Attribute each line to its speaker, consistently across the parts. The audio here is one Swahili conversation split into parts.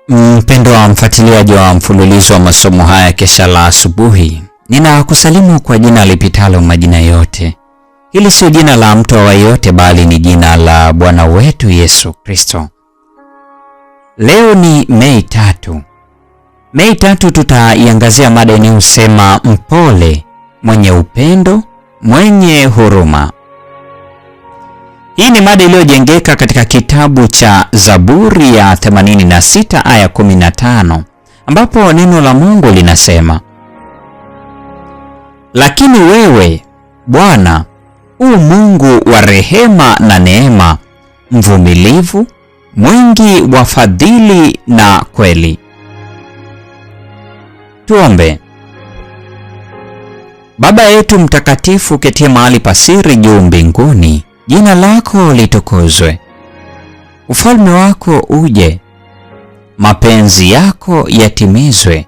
Speaker 1: Mpendwa mfuatiliaji wa mfululizo wa masomo haya kesha la asubuhi, ninakusalimu kwa jina lipitalo majina yote. Hili sio jina la mtu wa yote, bali ni jina la Bwana wetu Yesu Kristo. Leo ni Mei 3. Mei 3 tutaiangazia mada inayosema mpole, mwenye upendo, mwenye huruma. Hii ni mada iliyojengeka katika kitabu cha Zaburi ya 86 aya 15, ambapo neno la Mungu linasema: lakini wewe Bwana u Mungu wa rehema na neema, mvumilivu, mwingi wa fadhili na kweli. Tuombe. Baba yetu mtakatifu, ketie mahali pasiri juu mbinguni, jina lako litukuzwe. Ufalme wako uje, mapenzi yako yatimizwe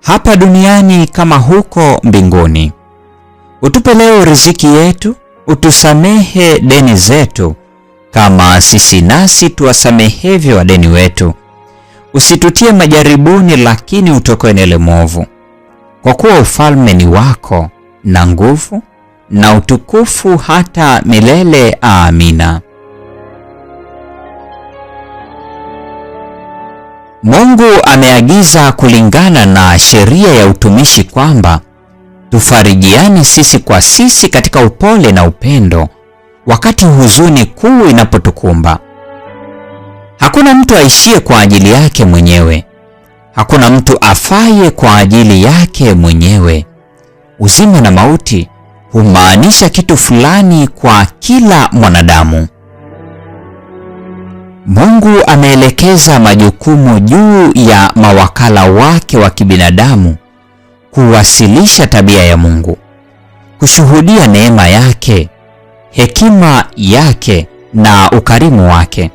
Speaker 1: hapa duniani kama huko mbinguni. Utupe leo riziki yetu, utusamehe deni zetu kama sisi nasi tuwasamehevyo wadeni wetu. Usitutie majaribuni, lakini utuokoe na yule mwovu. Kwa kuwa ufalme ni wako na nguvu na utukufu hata milele. Amina. Mungu ameagiza kulingana na sheria ya utumishi kwamba tufarijiane sisi kwa sisi katika upole na upendo wakati huzuni kuu inapotukumba. Hakuna mtu aishie kwa ajili yake mwenyewe. Hakuna mtu afaye kwa ajili yake mwenyewe. Uzima na mauti humaanisha kitu fulani kwa kila mwanadamu. Mungu ameelekeza majukumu juu ya mawakala wake wa kibinadamu kuwasilisha tabia ya Mungu, kushuhudia neema yake, hekima yake na ukarimu wake,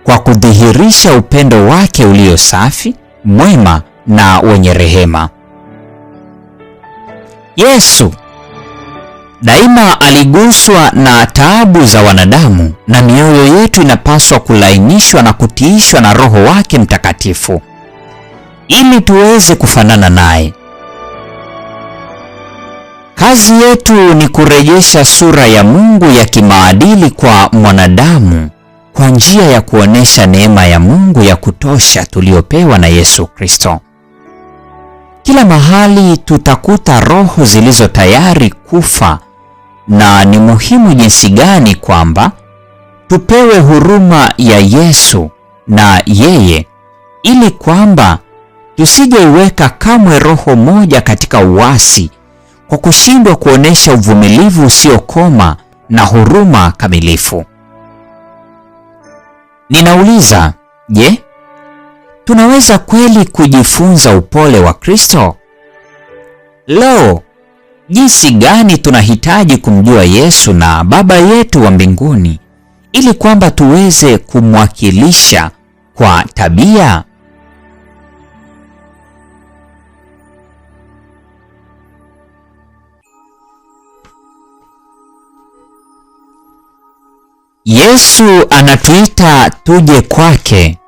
Speaker 1: kwa kudhihirisha upendo wake ulio safi, mwema na wenye rehema. Yesu daima aliguswa na taabu za wanadamu, na mioyo yetu inapaswa kulainishwa na kutiishwa na Roho wake Mtakatifu ili tuweze kufanana naye. Kazi yetu ni kurejesha sura ya Mungu ya kimaadili kwa mwanadamu kwa njia ya kuonesha neema ya Mungu ya kutosha tuliopewa na Yesu Kristo. Kila mahali tutakuta roho zilizo tayari kufa, na ni muhimu jinsi gani kwamba tupewe huruma ya Yesu na yeye, ili kwamba tusijeiweka kamwe roho moja katika uasi kwa kushindwa kuonesha uvumilivu usiokoma na huruma kamilifu. Ninauliza, je, tunaweza kweli kujifunza upole wa Kristo? Lo, jinsi gani tunahitaji kumjua Yesu na Baba yetu wa mbinguni ili kwamba tuweze kumwakilisha kwa tabia. Yesu anatuita tuje kwake,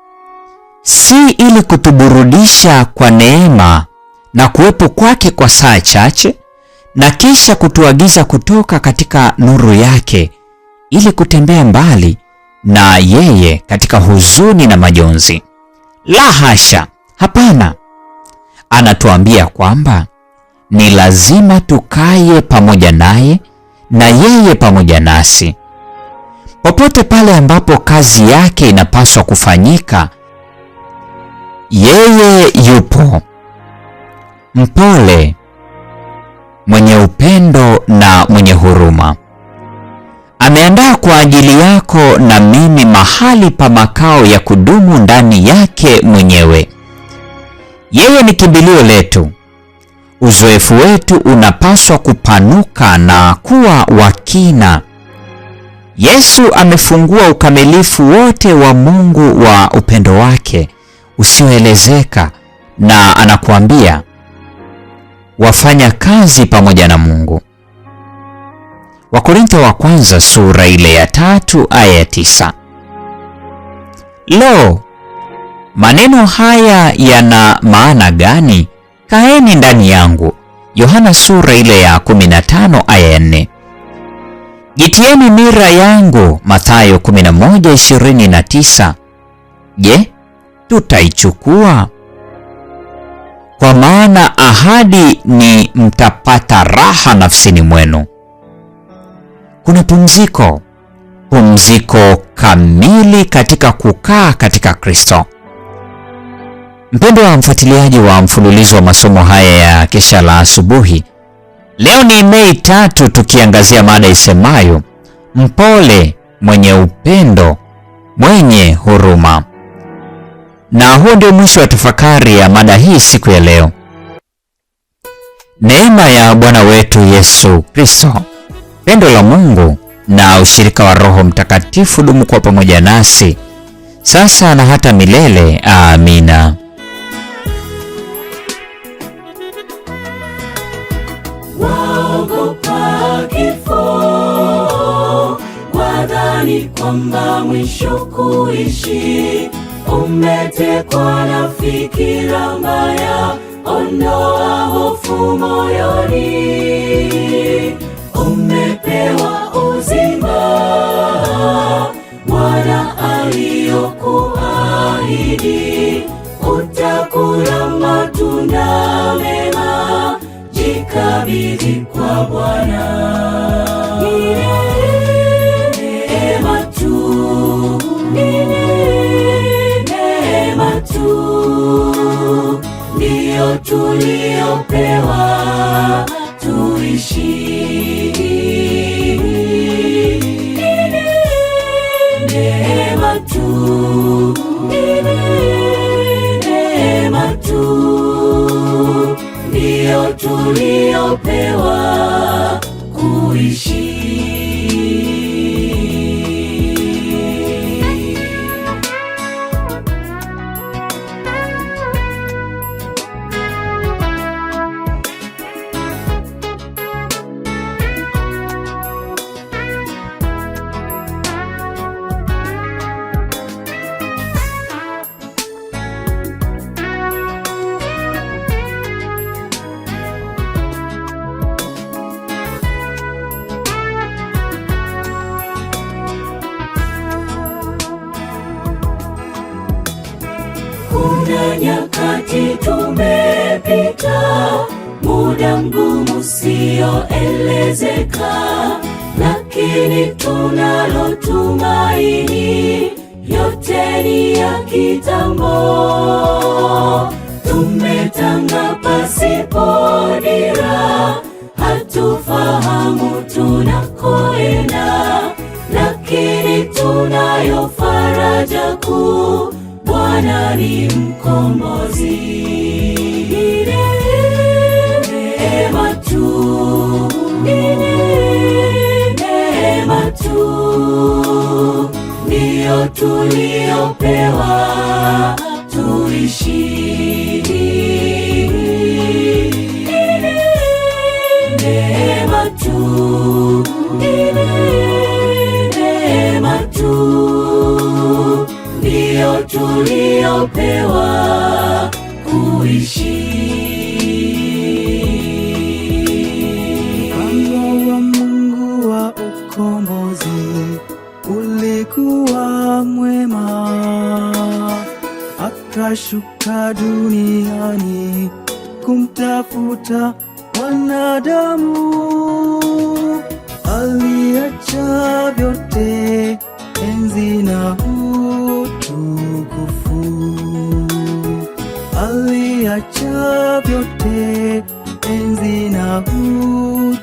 Speaker 1: si ili kutuburudisha kwa neema na kuwepo kwake kwa saa chache na kisha kutuagiza kutoka katika nuru yake ili kutembea mbali na yeye katika huzuni na majonzi. La hasha, hapana. Anatuambia kwamba ni lazima tukae pamoja naye na yeye pamoja nasi. Popote pale ambapo kazi yake inapaswa kufanyika, yeye yupo. Mpole, mwenye upendo na mwenye huruma. Ameandaa kwa ajili yako na mimi mahali pa makao ya kudumu ndani yake mwenyewe. Yeye ni kimbilio letu. Uzoefu wetu unapaswa kupanuka na kuwa wa kina. Yesu amefungua ukamilifu wote wa Mungu wa upendo wake usioelezeka, na anakuambia wafanya kazi pamoja na Mungu. Wakorintho wa kwanza sura ile ya 3 aya ya 9. Lo, Maneno haya yana maana gani? Kaeni ndani yangu. Yohana sura ile ya 15 aya ya 4. Jitieni nira yangu. Mathayo 11:29. Je, tutaichukua? Kwa maana ahadi ni mtapata raha nafsini mwenu. Kuna pumziko kamili katika kukaa katika Kristo. Mpendwa wa mfuatiliaji wa mfululizo wa masomo haya ya kesha la asubuhi, leo ni Mei 3, tukiangazia mada isemayo mpole, mwenye upendo, mwenye huruma. Na huo ndio mwisho wa tafakari ya mada hii siku ya leo. Neema ya Bwana wetu Yesu Kristo, pendo la Mungu na ushirika wa Roho Mtakatifu dumu kwa pamoja nasi sasa na hata milele. Amina.
Speaker 2: Waogopa kifo, wadhani kwamba mwisho kuishi. Umetekwa na fikira mbaya, ondoa hofu moyoni. Umepewa uzima, Bwana aliyokuahidi. Utakula matunda mema, jikabidhi kwa Bwana. Neema tu, neema tu ndiyo tuliopewa tuishi. Neema tu, neema tu ndiyo tuliopewa kuishi. Kuna nyakati tumepita, muda mgumu usioelezeka, lakini tunalo tumaini, yote ni ya kitambo. Tumetanga pasipo dira, hatufahamu tunakoenda, lakini tunayo faraja kuu, Bwana ni mkombozi. Neema tu, neema tu ndiyo tuliopewa tuishi. Neema tu, neema tu ndiyo tuliopewa kuishi.
Speaker 3: Mpango wa Mungu wa ukombozi ulikuwa mwema, akashuka duniani kumtafuta wanadamu. Aliacha vyote, enzi na utukufu, aliacha vyote, enzi na utukufu.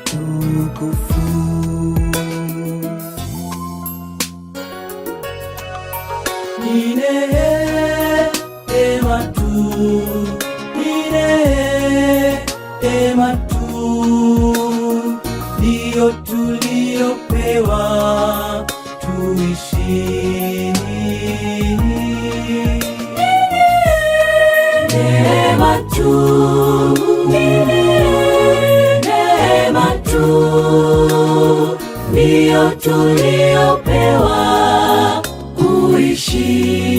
Speaker 3: Ni neema tu, ni neema tu ndiyo tuliopewa tuishi.
Speaker 2: Neema tu, neema tu ndiyo tuliopewa kuishi.